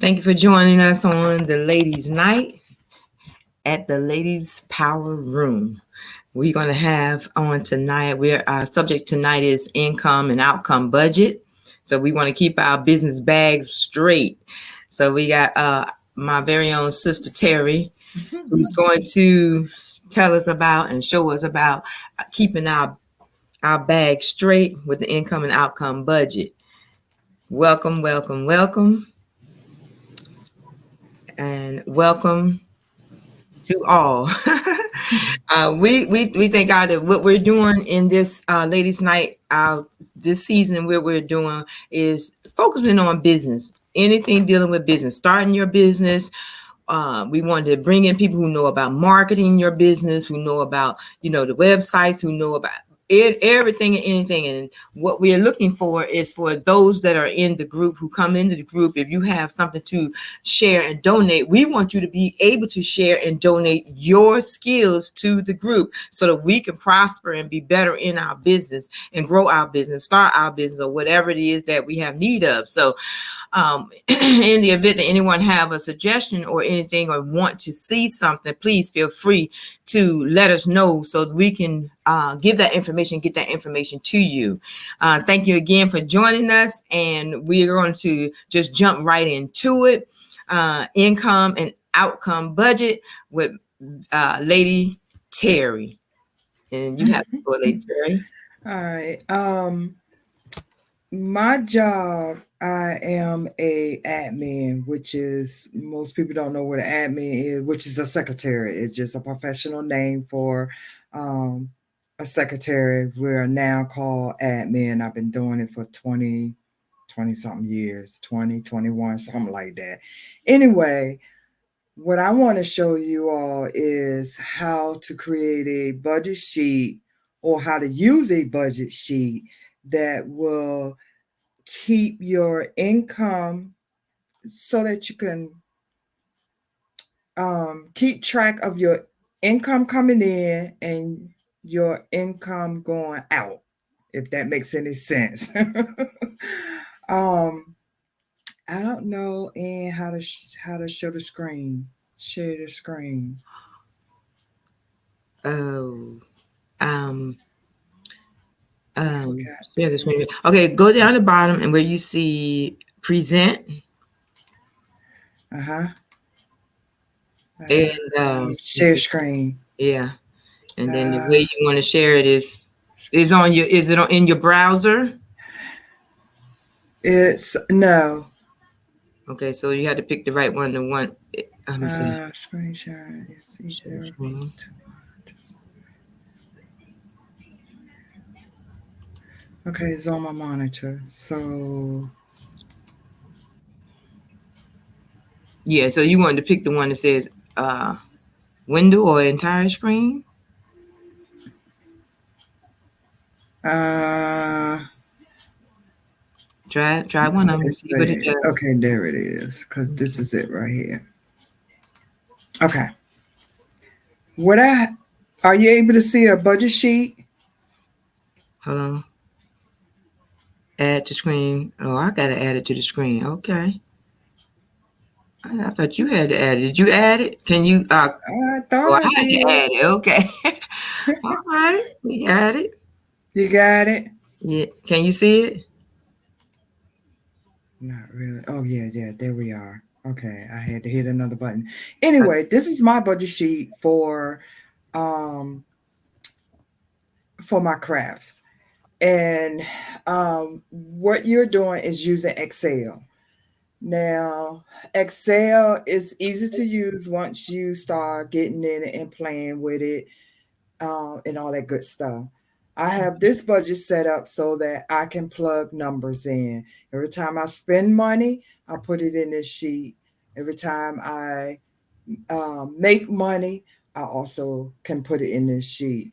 Thank you for joining us on the Ladies' Night at the Ladies' Power Room. We're going to have on tonight, our subject tonight is income and outcome budget. So we want to keep our business bags straight. So we got my very own sister Terry, who's going to tell us about and show us about keeping our bag straight with the income and outcome budget. Welcome, welcome, welcome. And welcome to all. We thank God that what we're doing in this ladies' night this season, what we're doing is focusing on business. Anything dealing with business, starting your business. We wanted to bring in people who know about marketing your business, who know about the websites, who know about everything and anything. And what we're looking for is for those that are in the group, who come into the group, if you have something to share and donate, we want you to be able to share and donate your skills to the group so that we can prosper and be better in our business and grow our business, start our business, or whatever it is that we have need of. So in the event that anyone have a suggestion or anything, or want to see something, please feel free to let us know so that we can get that information to you. Thank you again for joining us, and we're going to just jump right into it. Income and outcome budget with Lady Terry. And you have to go, Lady Terry. All right. My job, I am a admin, which is, most people don't know what an admin is, which is a secretary. It's just a professional name for a secretary. We're now called admin. I've been doing it for 20 something years, 20, 21, something like that. Anyway, what I want to show you all is how to create a budget sheet, or how to use a budget sheet that will keep your income so that you can keep track of your income coming in and your income going out, if that makes any sense. I don't know and how to show the screen, share the screen. Oh, um, Forgot. okay, go down the bottom and where you see present, Uh-huh. and Share screen. yeah, and then the way you want to share it is on your, is it in your browser? It's no. Okay, so you had to pick the right one. Let me see. Screen share. It's easier. Okay, it's on my monitor. So Yeah, so you wanted to pick the one that says window or entire screen. Try one of them and see what it does. Okay, there it is. Because this is it right here. Okay. Are you able to see a budget sheet? Hold on. Add to screen. Oh, I gotta add it to the screen. Okay. I thought you had to add it. Did you add it? Can you? I thought I I had did. to add it. Okay. All right. We add it. You got it? Yeah. Can you see it? Not really. Oh yeah. There we are. Okay, I had to hit another button. Anyway, this is my budget sheet for my crafts. And what you're doing is using Excel. Now, Excel is easy to use once you start getting in it and playing with it, and all that good stuff. I have this budget set up so that I can plug numbers in. Every time I spend money, I put it in this sheet. Every time I make money, I also can put it in this sheet.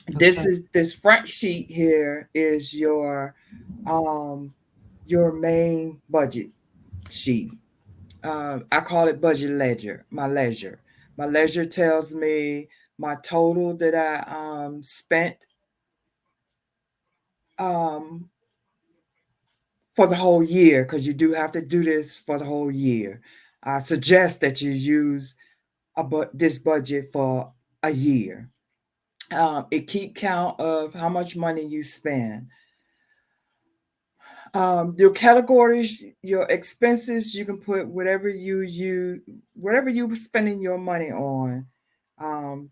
This front sheet here is your main budget sheet. I call it budget ledger. My ledger. My ledger tells me my total that I spent for the whole year, because you do have to do this for the whole year. I suggest that you use this budget for a year. It keep count of how much money you spend. Your categories, your expenses, you can put whatever you're spending your money on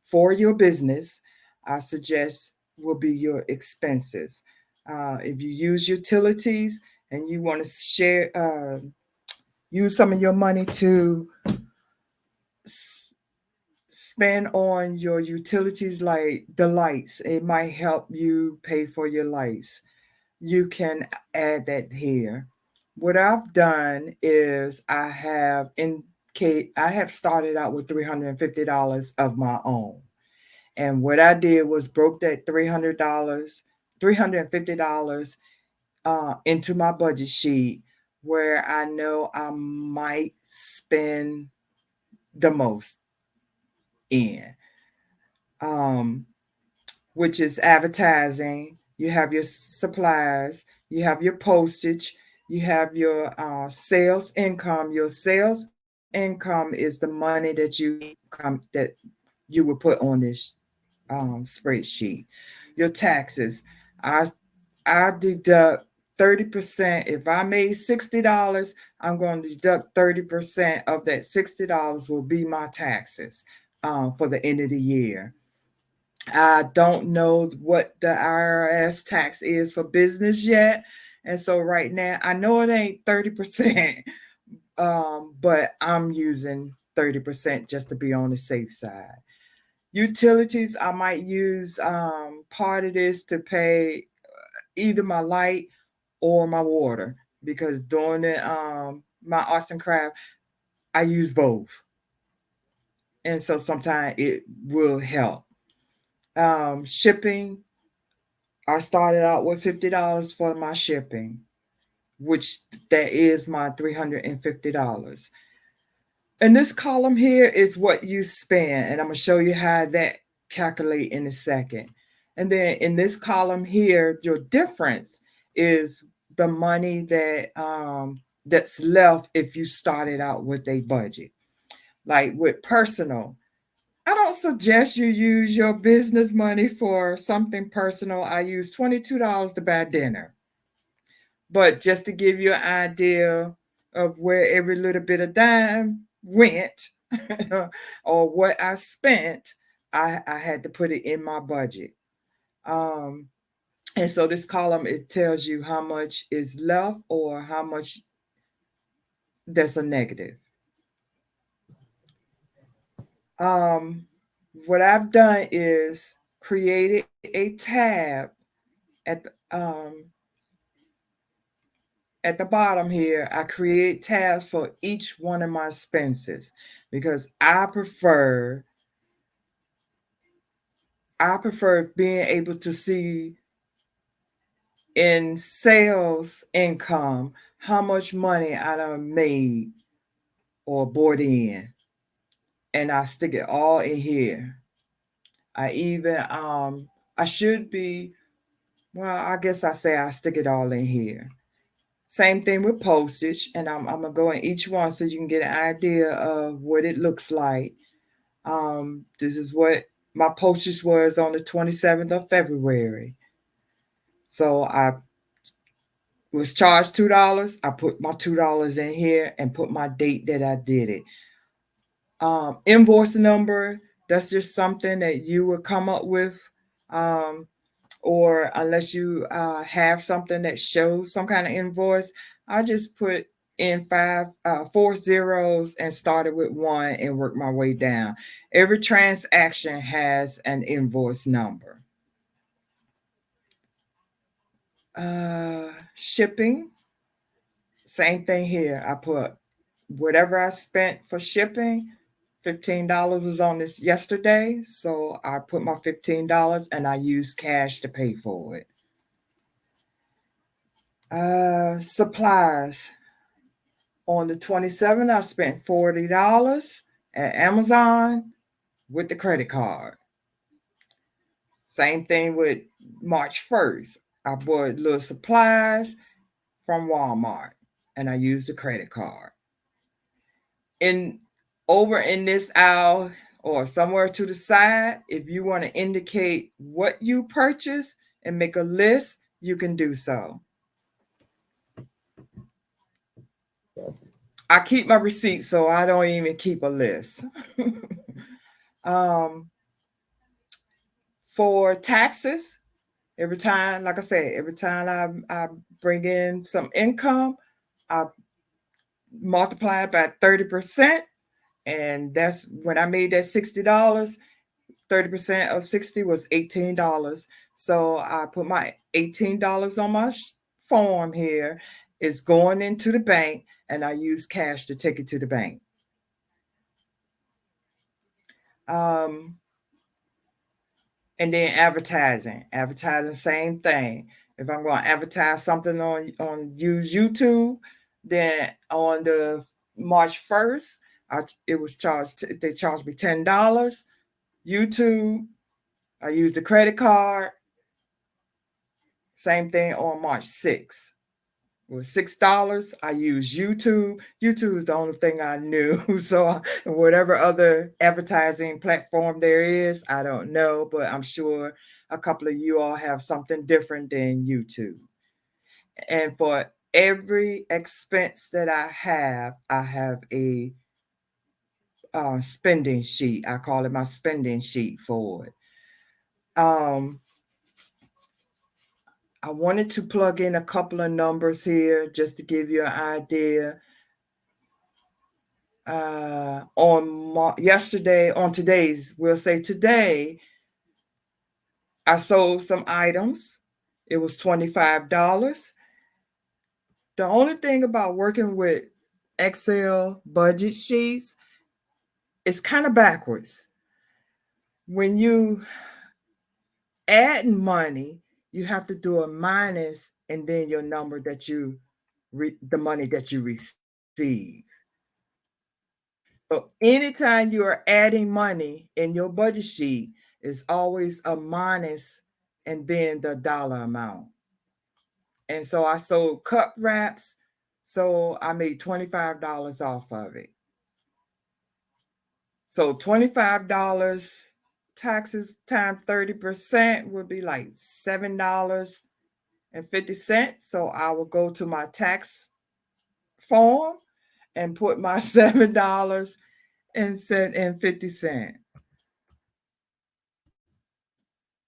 for your business. I suggest will be your expenses. If you use utilities and you want to use some of your money to spend on your utilities, like the lights, it might help you pay for your lights. You can add that here. What I've done is I have started out with $350 of my own. And what I did was broke that $350 into my budget sheet where I know I might spend the most in, which is advertising. You have your supplies, you have your postage, you have your sales income. Your sales income is the money that you would put on this spreadsheet. Your taxes, I deduct 30%. If I made $60, I'm going to deduct 30% of that $60 will be my taxes for the end of the year. I don't know what the IRS tax is for business yet. And so right now, I know it ain't 30%, but I'm using 30% just to be on the safe side. Utilities, I might use part of this to pay either my light or my water, because during my arts and craft, I use both. And so sometimes it will help. Shipping, I started out with $50 for my shipping, which that is my $350. And this column here is what you spend, and I'm going to show you how that calculate in a second. And then in this column here, your difference is the money that's left if you started out with a budget. Like with personal, I don't suggest you use your business money for something personal. I use $22 to buy dinner. But just to give you an idea of where every little bit of dime went or what I spent, I had to put it in my budget. And so this column, it tells you how much is left or how much that's a negative. What I've done is created a tab at the bottom here. I create tabs for each one of my expenses because I prefer being able to see in sales income how much money I done made or bought in, and I stick it all in here. I even I should be, well, I guess I say I stick it all in here. Same thing with postage, and I'm gonna go in each one so you can get an idea of what it looks like. This is what my postage was on the 27th of February. So I was charged $2. I put my $2 in here and put my date that I did it. Invoice number, that's just something that you would come up with. Or unless you have something that shows some kind of invoice, I just put in four zeros and started with one and worked my way down. Every transaction has an invoice number. Shipping, same thing here. I put whatever I spent for shipping. $15 was on this yesterday, so I put my $15 and I used cash to pay for it. Supplies. On the 27th, I spent $40 at Amazon with the credit card. Same thing with March 1st. I bought little supplies, from Walmart, and I used a credit card. Over in this aisle or somewhere to the side, if you want to indicate what you purchase and make a list, you can do so. I keep my receipts, so I don't even keep a list. For taxes, every time, like I said, every time I bring in some income, I multiply it by 30%. And that's when I made that $60. 30% of 60 was $18. So I put my $18 on my form here. It's going into the bank, and I use cash to take it to the bank. And then advertising, same thing. If I'm going to advertise something on use YouTube, then on the March 1st, they charged me $10. YouTube, I used the credit card. Same thing on March 6th. It was $6. I use YouTube. YouTube is the only thing I knew. So whatever other advertising platform there is, I don't know, but I'm sure a couple of you all have something different than YouTube. And for every expense that I have a spending sheet. I call it my spending sheet for it. I wanted to plug in a couple of numbers here just to give you an idea. Today, I sold some items. It was $25. The only thing about working with Excel budget sheets, it's kind of backwards. When you add money, you have to do a minus and then your number that the money that you receive. So anytime you are adding money in your budget sheet, is always a minus and then the dollar amount. And so I sold cup wraps, so I made $25 off of it. So $25 taxes times 30% would be like $7.50. So I will go to my tax form and put my $7.50.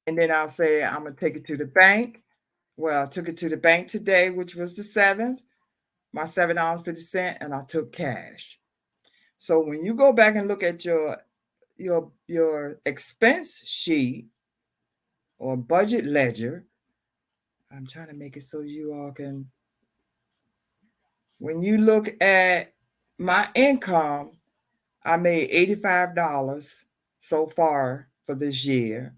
And then I'll say I'm going to take it to the bank. Well, I took it to the bank today, which was the 7th, my $7.50, and I took cash. So when you go back and look at your expense sheet or budget ledger, I'm trying to make it so you all can, when you look at my income, I made $85 so far for this year,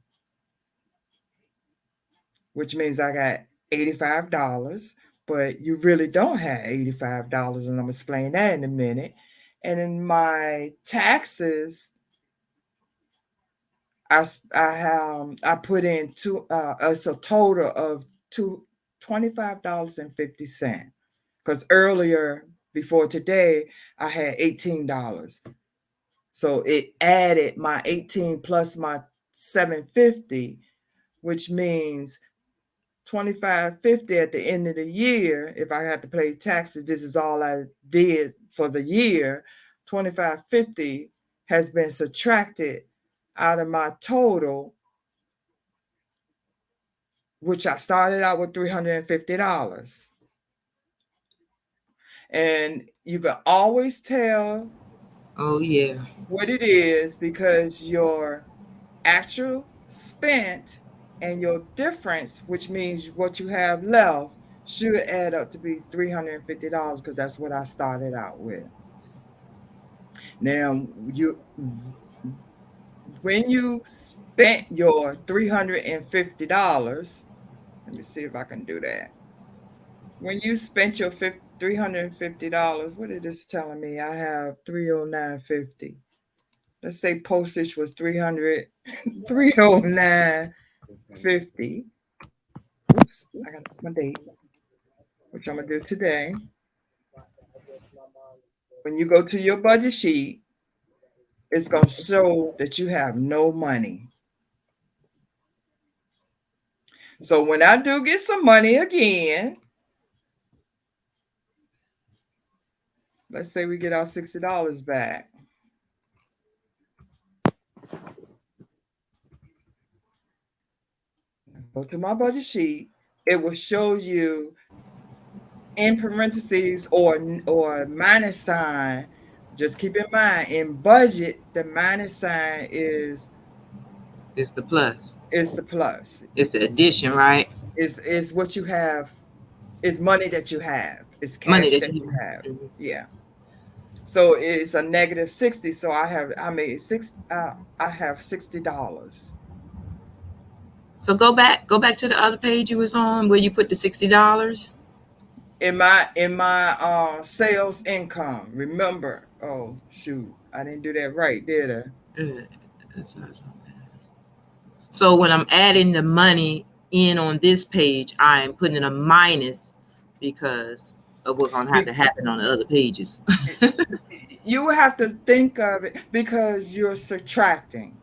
which means I got $85, but you really don't have $85, and I'm going to explain that in a minute. And in my taxes, I put in it's a total of $25.50, because earlier before today I had $18. So it added my 18 plus my 750, which means $25.50 at the end of the year. If I had to pay taxes, this is all I did for the year. $25.50 has been subtracted out of my total, which I started out with $350. And you can always tell what it is, because your actual spent and your difference, which means what you have left, should add up to be $350, because that's what I started out with. Now, when you spent your $350, let me see if I can do that. When you spent your $350, what is this telling me? I have $309.50. Let's say postage was $309.50. Oops, I got my date. which I'm gonna do today. When you go to your budget sheet, it's gonna show that you have no money. So when I do get some money again, let's say we get our $60 back. Go to my budget sheet. It will show you in parentheses or minus sign. Just keep in mind, in budget, the minus sign is It's the plus. the plus. It's the addition, right? Is what you have. It's money that you have. It's cash Money that you have. Mhm. Yeah. So it's a negative 60. So I have $60. So go back to the other page you was on where you put the $60. In my sales income. Remember, oh shoot, I didn't do that right, did I? So when I'm adding the money in on this page, I'm putting a minus because of what's going to have to happen on the other pages. You will have to think of it because you're subtracting.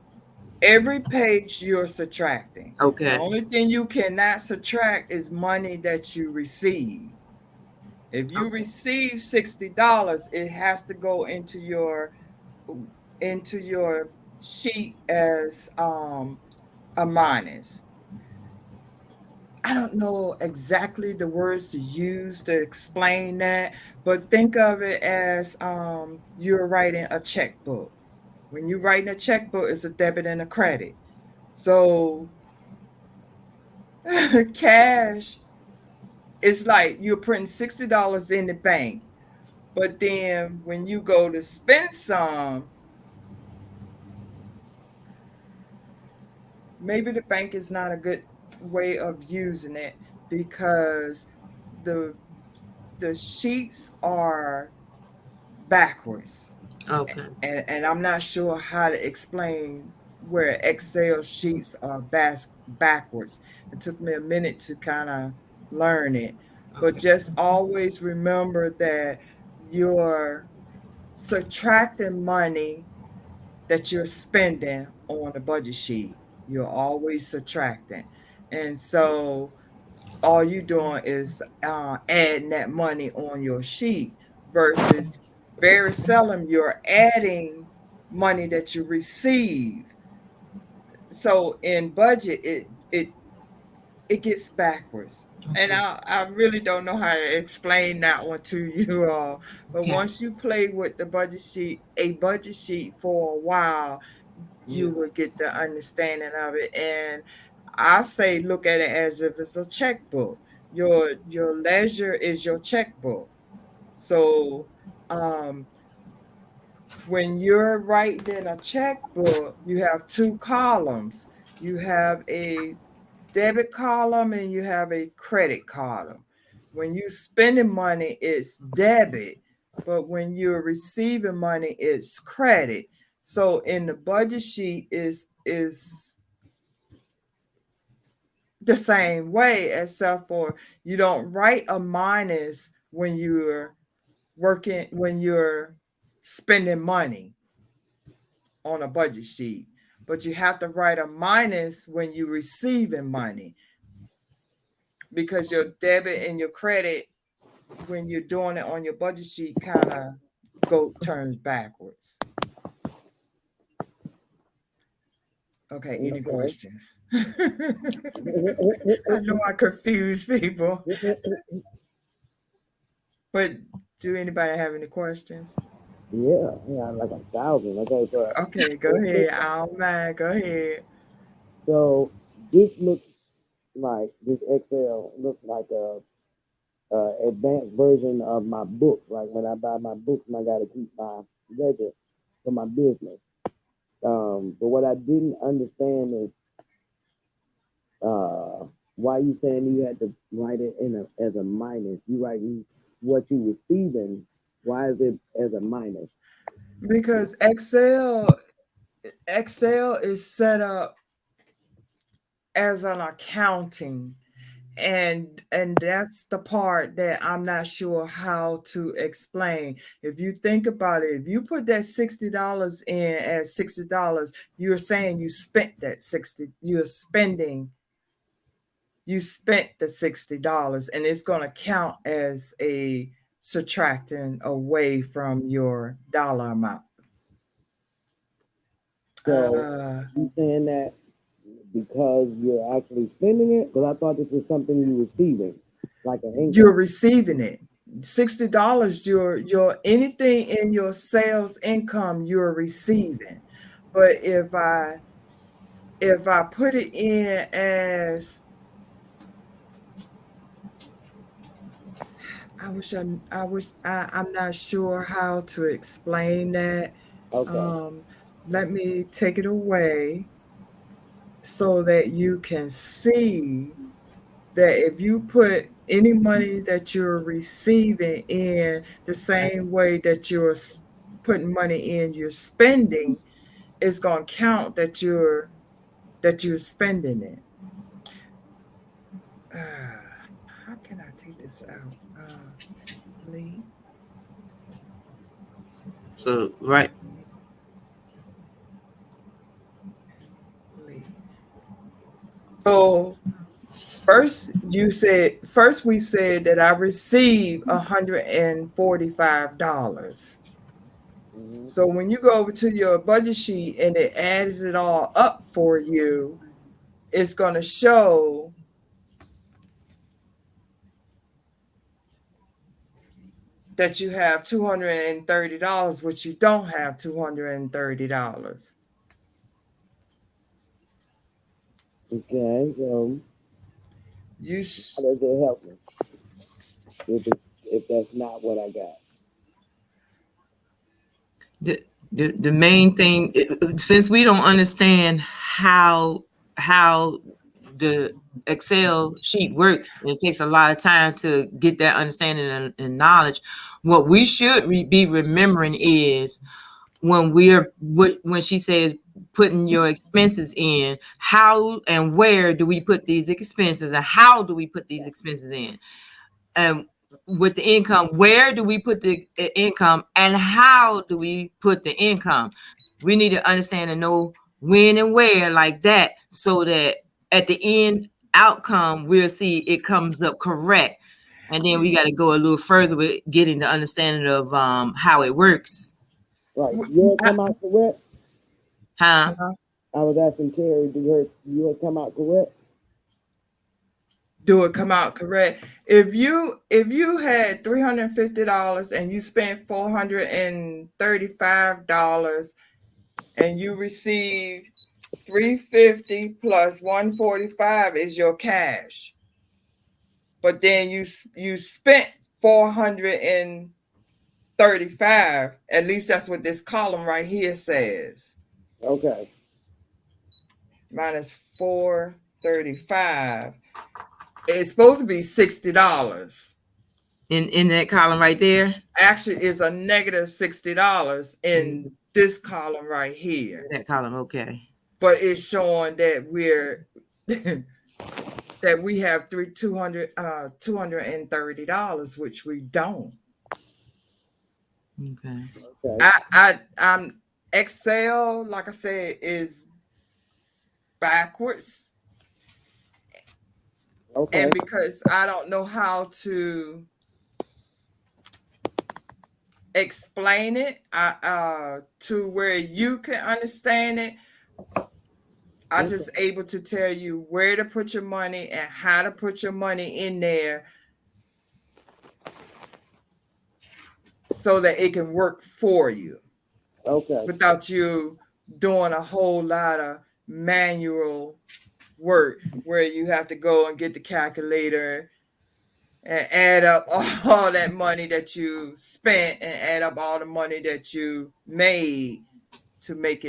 Every page you're subtracting. Okay. The only thing you cannot subtract is money that you receive. If you receive $60, it has to go into your sheet as a minus. I don't know exactly the words to use to explain that, but think of it as you're writing a checkbook. When you're writing a checkbook, it's a debit and a credit. So cash is like you're putting $60 in the bank, but then when you go to spend some, maybe the bank is not a good way of using it because the sheets are backwards. Okay. And I'm not sure how to explain where Excel sheets are backwards. It took me a minute to kind of learn it. But just always remember that you're subtracting money that you're spending on a budget sheet. You're always subtracting. And so all you're doing is adding that money on your sheet versus very seldom you're adding money that you receive. So in budget, it gets backwards. And I really don't know how to explain that one to you all. But once you play with a budget sheet for a while, you will get the understanding of it. And I say look at it as if it's a checkbook. Your ledger is your checkbook. So when you're writing a checkbook, you have two columns. You have a debit column and you have a credit column. When you're spending money, it's debit, but when you're receiving money, it's credit. So in the budget sheet is the same way, except for you don't write a minus when you're spending money on a budget sheet, but you have to write a minus when you're receiving money because your debit and your credit, when you're doing it on your budget sheet, kind of turns backwards. Okay, any questions? I know I confuse people, but do anybody have any questions? Yeah, like 1,000. Okay, so okay, go ahead. Oh man, go ahead. So this Excel looks like a advanced version of my book. Like when I buy my books, I got to keep my ledger for my business. But what I didn't understand is why you saying you had to write it as a minus. You writing what you receiving. Why is it as a minus? Because Excel is set up as an accounting, and that's the part that I'm not sure how to explain. If you think about it, if you put that $60 in as $60, you're saying you spent that 60, you spent the $60, and it's going to count as a subtracting away from your dollar amount. So you saying that because you're actually spending it? Because I thought this was something you receiving, like an income. You're receiving it. $60, your anything in your sales income you're receiving. But if I put it in as, I'm not sure how to explain that. Okay. Let me take it away so that you can see that if you put any money that you're receiving in the same way that you're putting money in, you're spending, it's going to count that you're spending it. How can I take this out? Lee? So right. Lee. So first we said that I received $145. Mm-hmm. So when you go over to your budget sheet and it adds it all up for you, it's going to show that you have $230, which you don't have $230. Okay, so You how does it help me if that's not what I got? The main thing, since we don't understand how the Excel sheet works, it takes a lot of time to get that understanding and knowledge. What we should be remembering is when she says putting your expenses in, how and where do we put these expenses, and how do we put these expenses in? And with the income, where do we put the income, and how do we put the income? We need to understand and know when and where, like that, so that at the end outcome we'll see it comes up correct. And then we got to go a little further with getting the understanding of how it works. Right. Yours come out correct? Huh? I was asking Terry, do yours come out correct? Do it come out correct? If you had $350 and you spent $435 and you received $350 plus $145 is your cash, but then you spent $435. At least that's what this column right here says. Okay. Minus 435. It's supposed to be $60. In that column right there? Actually, it's a negative $60 in this column right here. That column, okay. But it's showing that we're that we have $230, which we don't. Okay. I'm Excel, like I said, is backwards. Okay. And because I don't know how to explain it to where you can understand it, I'm just able to tell you where to put your money and how to put your money in there so that it can work for you. Okay. Without you doing a whole lot of manual work where you have to go and get the calculator and add up all that money that you spent and add up all the money that you made to make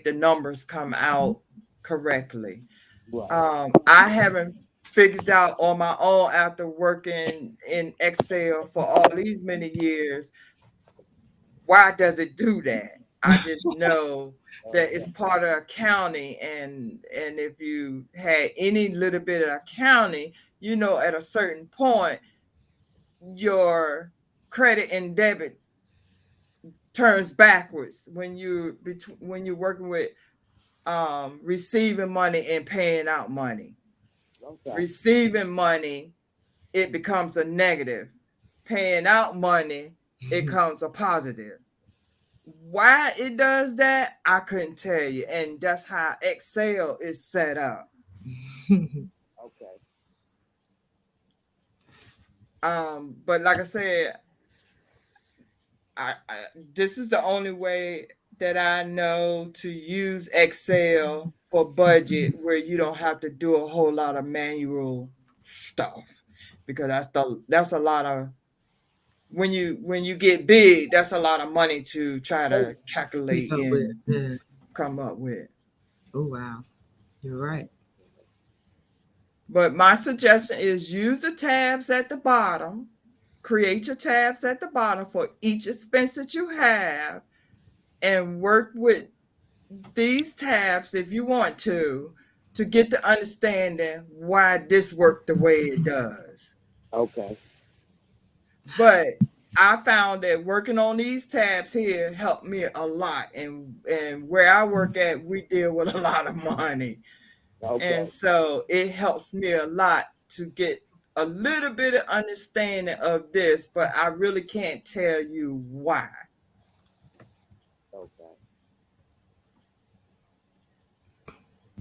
the numbers come out correctly. Right. I haven't figured out on my own after working in Excel for all these many years, why does it do that? I just know that is part of accounting, and if you had any little bit of accounting, you know, at a certain point your credit and debit turns backwards when you're working with receiving money and paying out money. Okay. Receiving money, it becomes a negative. Paying out money, it comes a positive. Why it does that, I couldn't tell you. And that's how Excel is set up. Okay. But like I said, I this is the only way that I know to use Excel for budget where you don't have to do a whole lot of manual stuff, because that's a lot of, when you get big, that's a lot of money to try to calculate and come up with. Oh wow, you're right. But my suggestion is use the tabs at the bottom. Create your tabs at the bottom for each expense that you have, and work with these tabs if you want to get the understanding why this worked the way it does. Okay. But I found that working on these tabs here helped me a lot, and where I work at, we deal with a lot of money. Okay. And so it helps me a lot to get a little bit of understanding of this, but I really can't tell you why. Okay.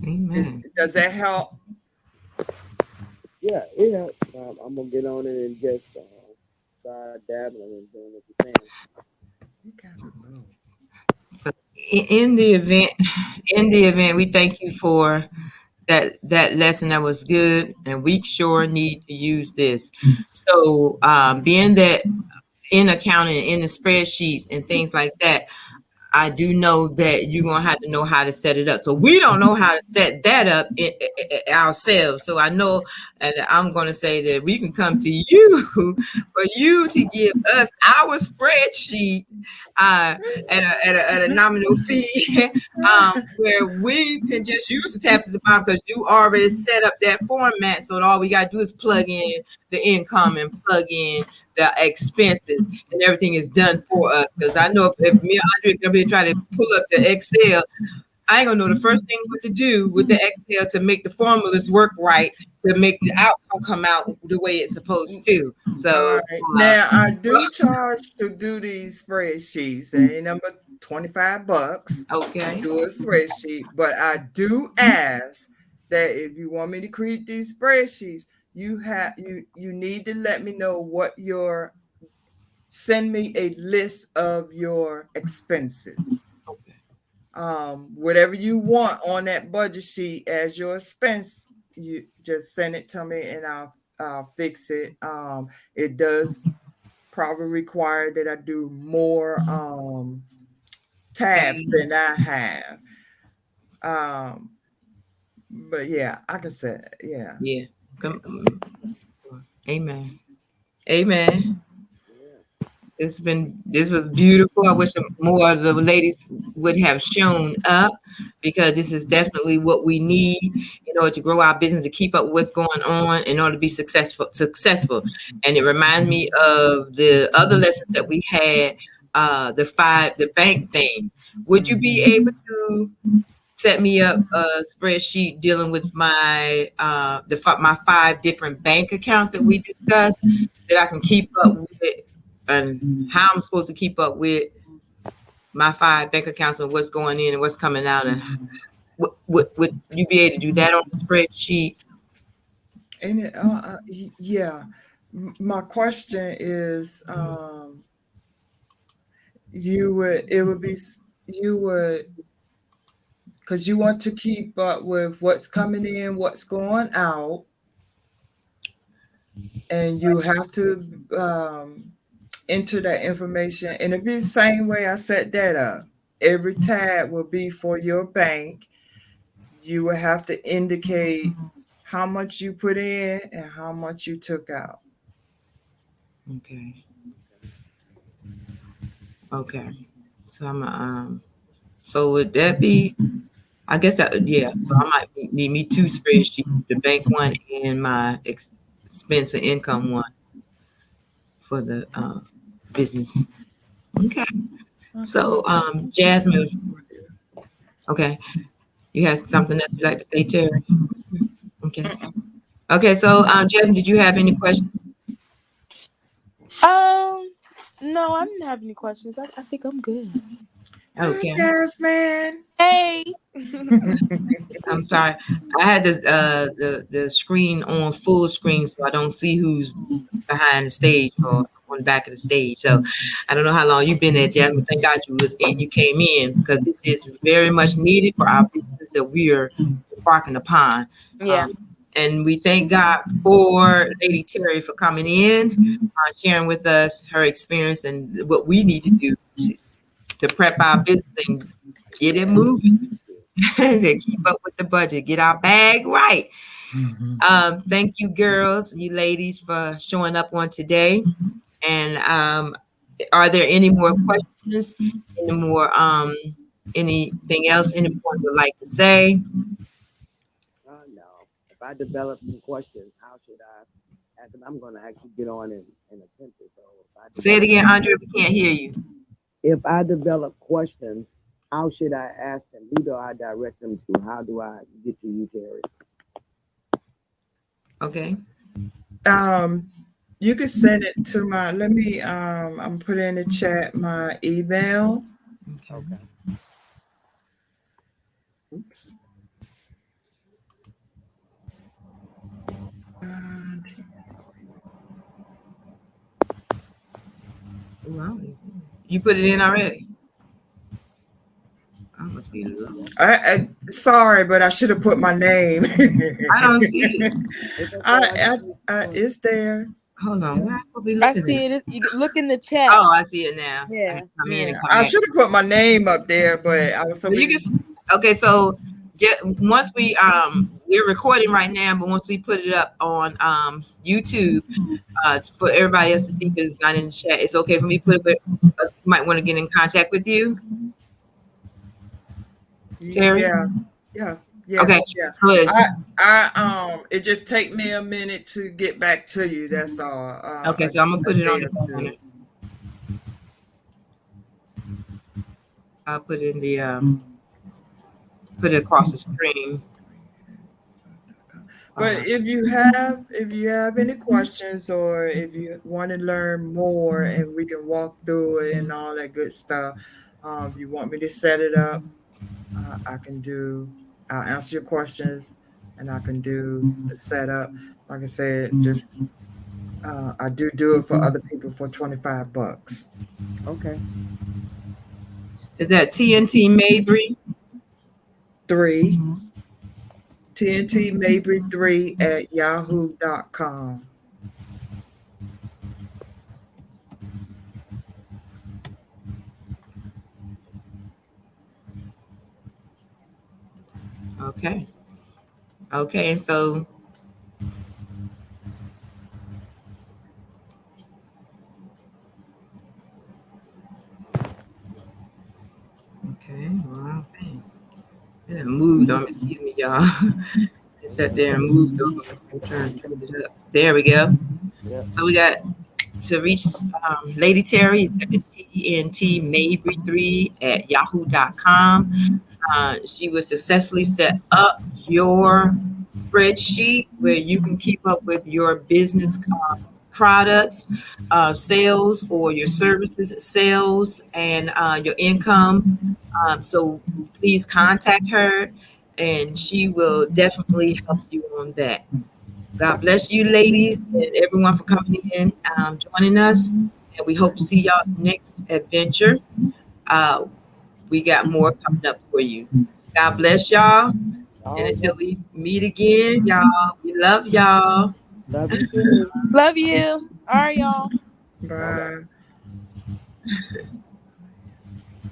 Amen. Does that help? Yeah, it helps. I'm gonna get on it and just start dabbling and doing what you're saying. So in the event, we thank you for that lesson. That was good, and we sure need to use this. So being that in accounting, in the spreadsheets and things like that, I do know that you're going to have to know how to set it up. So we don't know how to set that up ourselves. So I know, and I'm going to say that we can come to you for you to give us our spreadsheet at a nominal fee, where we can just use the tabs at the bottom, because you already set up that format. So all we got to do is plug in the income and plug in the expenses, and everything is done for us. Because I know if me and Andre gonna be trying to pull up the Excel, I ain't gonna know the first thing what to do with the Excel to make the formulas work right, to make the outcome come out the way it's supposed to. So now I do charge to do these spreadsheets, and number $25 okay, to do a spreadsheet. But I do ask that if you want me to create these spreadsheets, you need to let me know what your, send me a list of your expenses. Whatever you want on that budget sheet as your expense, you just send it to me and I'll fix it. It does probably require that I do more tabs than I have. But yeah, I can say, yeah. Yeah. Amen. Amen. This was beautiful. I wish more of the ladies would have shown up, because this is definitely what we need in order to grow our business, to keep up with what's going on, in order to be successful. And it reminds me of the other lessons that we had, the bank thing. Would you be able to set me up a spreadsheet dealing with my my 5 different bank accounts that we discussed, that I can keep up with, and how I'm supposed to keep up with my 5 bank accounts and what's going in and what's coming out? And would you be able to do that on the spreadsheet? And yeah, my question is, you would, because you want to keep up with what's coming in, what's going out, and you have to enter that information. And it'd be the same way I set that up. Every tab will be for your bank. You will have to indicate how much you put in and how much you took out. Okay. So I'm So would that be? I guess that yeah. So I might need me 2 spreadsheets: the bank one and my expense and income one for the business. Okay. So Jasmine. Okay. You had something that you'd like to say, Terry? Okay. Okay. So Jasmine, did you have any questions? No, I didn't have any questions. I think I'm good. Okay. Jasmine. Hey. I'm sorry. I had the screen on full screen, so I don't see who's behind the stage or on the back of the stage. So I don't know how long you've been there, Jasmine. Thank God you came in, because this is very much needed for our business that we are embarking upon. Yeah. And we thank God for Lady Terry for coming in, sharing with us her experience and what we need to do to prep our business and get it moving. To keep up with the budget, get our bag right. Thank you, girls, you ladies, for showing up on today. And are there any more questions? Any more anything else anyone would like to say? No. If I develop some questions, how should I ask them? I'm going to actually get on and attempt it. So Say it again, Andre. We can't hear you. If I develop questions, how should I ask them? Who do I direct them to? How do I get to you, Terry? Okay. You can send it to my. Let me. I'm putting in the chat my email. Okay. Oops. Wow. You put it in already? I must be low. Sorry, but I should have put my name. I don't see it. It's there. Hold on. Where I see it. You look in the chat. Oh, I see it now. Yeah. I should have put my name up there, but I was so okay, so once we're recording right now, but once we put it up on YouTube for everybody else to see, because it's not in the chat, it's okay for me to put it. You might want to get in contact with you, Terry. Yeah. Okay. Yeah. So it just take me a minute to get back to you. That's all. Okay, so I'm gonna put it on the corner. I'll put it in the put it across the screen. But if you have any questions, or if you want to learn more and we can walk through it and all that good stuff, you want me to set it up, I'll answer your questions and I can do the setup. Like I said, just I do it for other people for $25. Okay. Is that TNT Mabry 3? TNT Mabry 3 at yahoo.com. Okay. Okay, and so okay, wow, dang. It moved on. Excuse me, y'all. It sat there and moved over. I'm trying to turn it up. There we go. Yep. So we got to reach Lady Terry at the TNT Mabry 3 at yahoo.com. She will successfully set up your spreadsheet where you can keep up with your business products, sales, or your services sales, and your income. So please contact her, and she will definitely help you on that. God bless you, ladies, and everyone for coming in, joining us. And we hope to see y'all next adventure. We got more coming up for you. God bless y'all. And until we meet again, y'all, we love y'all. Love you too. Love you. All right, y'all. Bye.